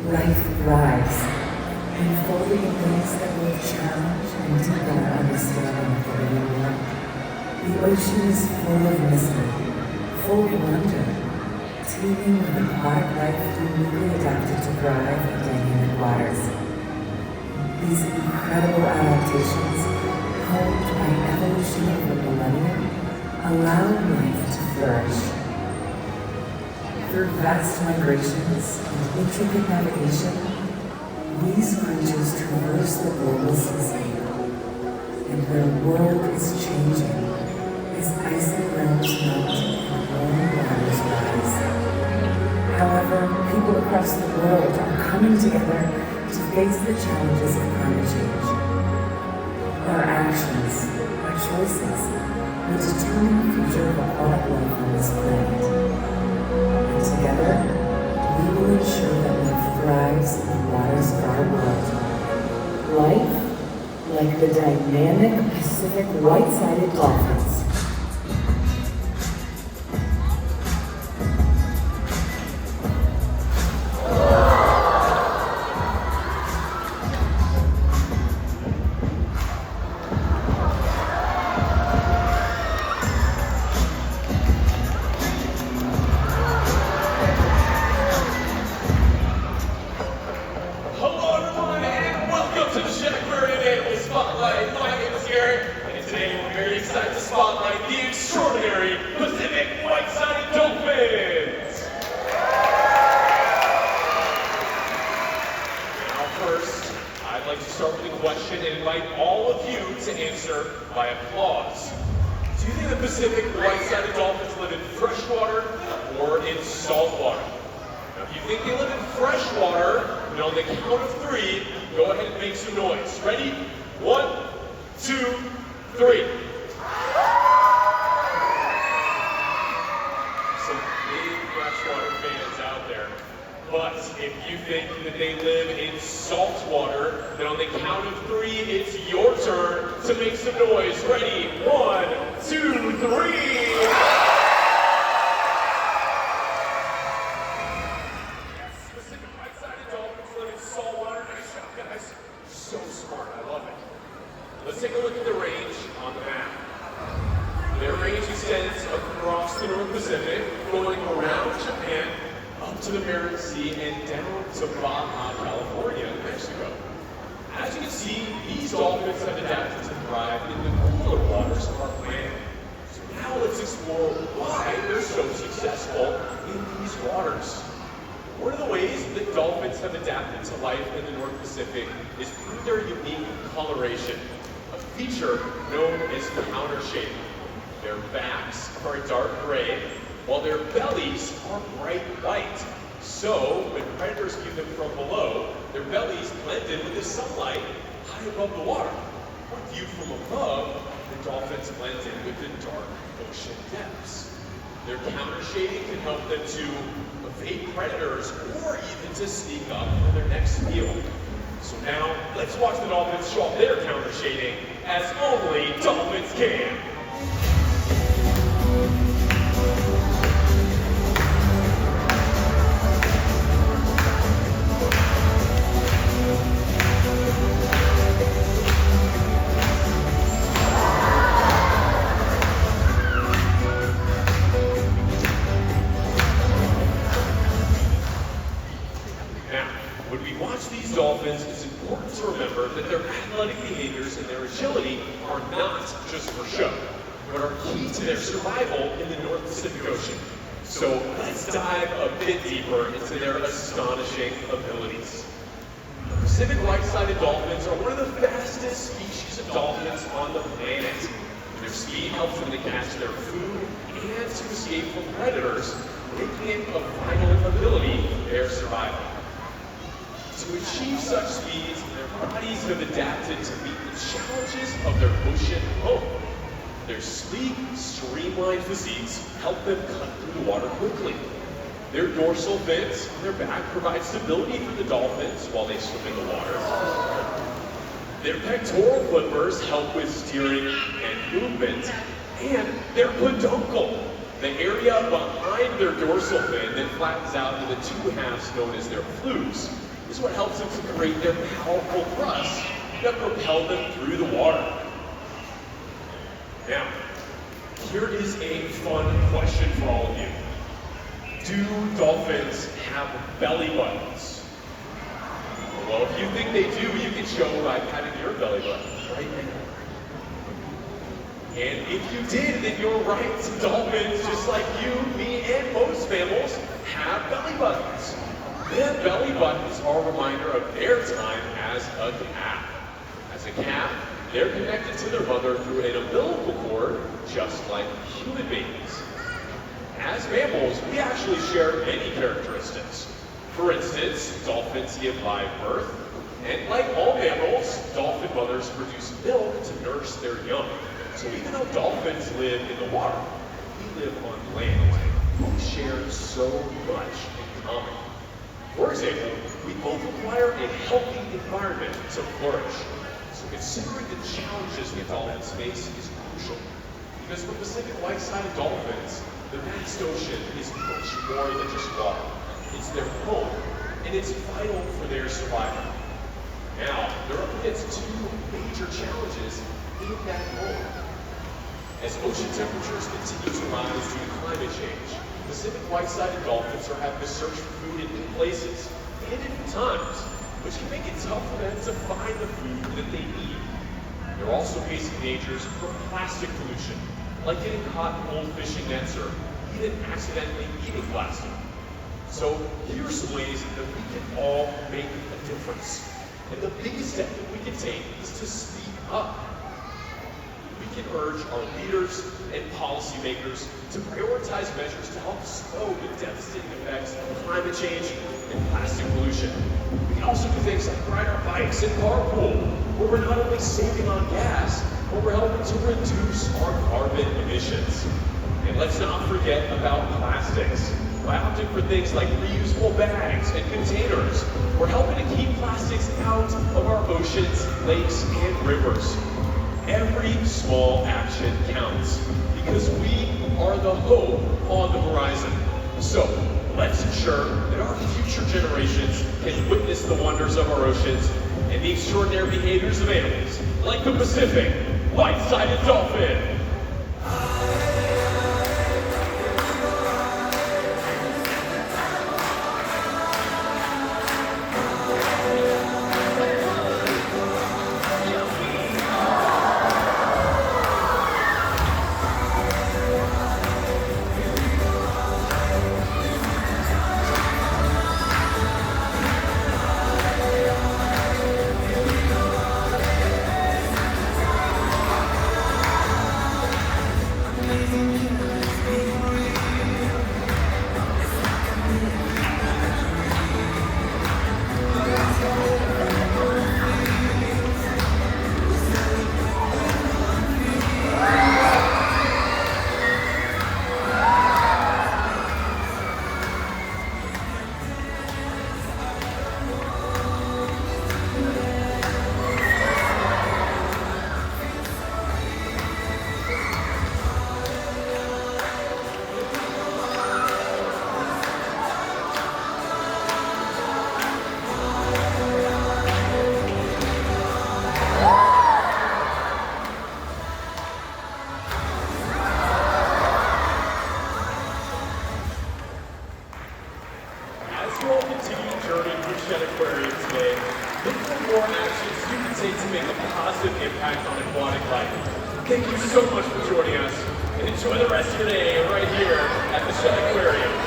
Life thrives, unfolding in ways that will challenge and deepen our understanding of the living world. The ocean is full of mystery, full of wonder, teeming with aquatic life uniquely adapted to thrive in dynamic waters. These incredible adaptations, honed by evolution over millennia, allow life to flourish. Through vast migrations and intricate navigation, these creatures traverse the global seascape, and their world is changing as icy realms melt and warm waters rise. However, people across the world are coming together to face the challenges of climate change. Our actions, our choices, will determine the future of aquatic life on this planet. And together, we will ensure that life thrives in the waters of our world. Life, like the dynamic Pacific white-sided dolphins. Is through their unique coloration, a feature known as countershading. Their backs are a dark gray, while their bellies are bright white. So, when predators view them from below, their bellies blend in with the sunlight high above the water. When viewed from above, the dolphins blend in with the dark ocean depths. Their countershading can help them to evade predators or even to sneak up on their next meal. So now, let's watch the dolphins show off their counter shading as only dolphins can. Dolphins, it's important to remember that their athletic behaviors and their agility are not just for show, but are key to their survival in the North Pacific Ocean. So let's dive a bit deeper into their astonishing abilities. The Pacific white-sided dolphins are one of the fastest species of dolphins on the planet. Their speed helps them to catch their food and to escape from predators, making it a vital ability for their survival. To achieve such speeds, their bodies have adapted to meet the challenges of their ocean home. Their sleek, streamlined physiques help them cut through the water quickly. Their dorsal fins on their back provide stability for the dolphins while they swim in the water. Their pectoral flippers help with steering and movement. And their peduncle, the area behind their dorsal fin that flattens out into the two halves known as their flues, is what helps them to create their powerful thrusts that propel them through the water. Now, here is a fun question for all of you. Do dolphins have belly buttons? Well, if you think they do, you can show by patting your belly button right now. And if you did, then you're right. Dolphins, just like you, me, and most mammals, have belly buttons. Their belly buttons are a reminder of their time as a calf. As a calf, they're connected to their mother through an umbilical cord, just like human babies. As mammals, we actually share many characteristics. For instance, dolphins give live birth, and like all mammals, dolphin mothers produce milk to nurse their young. So even though dolphins live in the water, we live on land. We share so much in common. For example, we both require a healthy environment to flourish. So considering the challenges that dolphins face is crucial. Because for Pacific white-sided dolphins, the vast ocean is much more than just water. It's their home, and it's vital for their survival. Now, they're up against two major challenges in that home. As ocean temperatures continue to rise due to climate change, Pacific white-sided dolphins are having to search for food in new places and in new times, which can make it tough for them to find the food that they need. They're also facing dangers from plastic pollution, like getting caught in old fishing nets or even accidentally eating plastic. So here's some ways that we can all make a difference. And the biggest step that we can take is to speak up. We can urge our leaders and policymakers to prioritize measures to help slow the devastating effects of climate change and plastic pollution. We can also do things like ride our bikes and carpool, where we're not only saving on gas, but we're helping to reduce our carbon emissions. And let's not forget about plastics. By opting for things like reusable bags and containers, we're helping to keep plastics out of our oceans, lakes, and rivers. Every small action counts, because we are the hope on the horizon. So, let's ensure that our future generations can witness the wonders of our oceans and the extraordinary behaviors of animals, like the Pacific white-sided dolphin. Aquarium today, look for more actions you can take to make a positive impact on aquatic life. Thank you so much for joining us, and enjoy the rest of your day right here at the Shed Aquarium.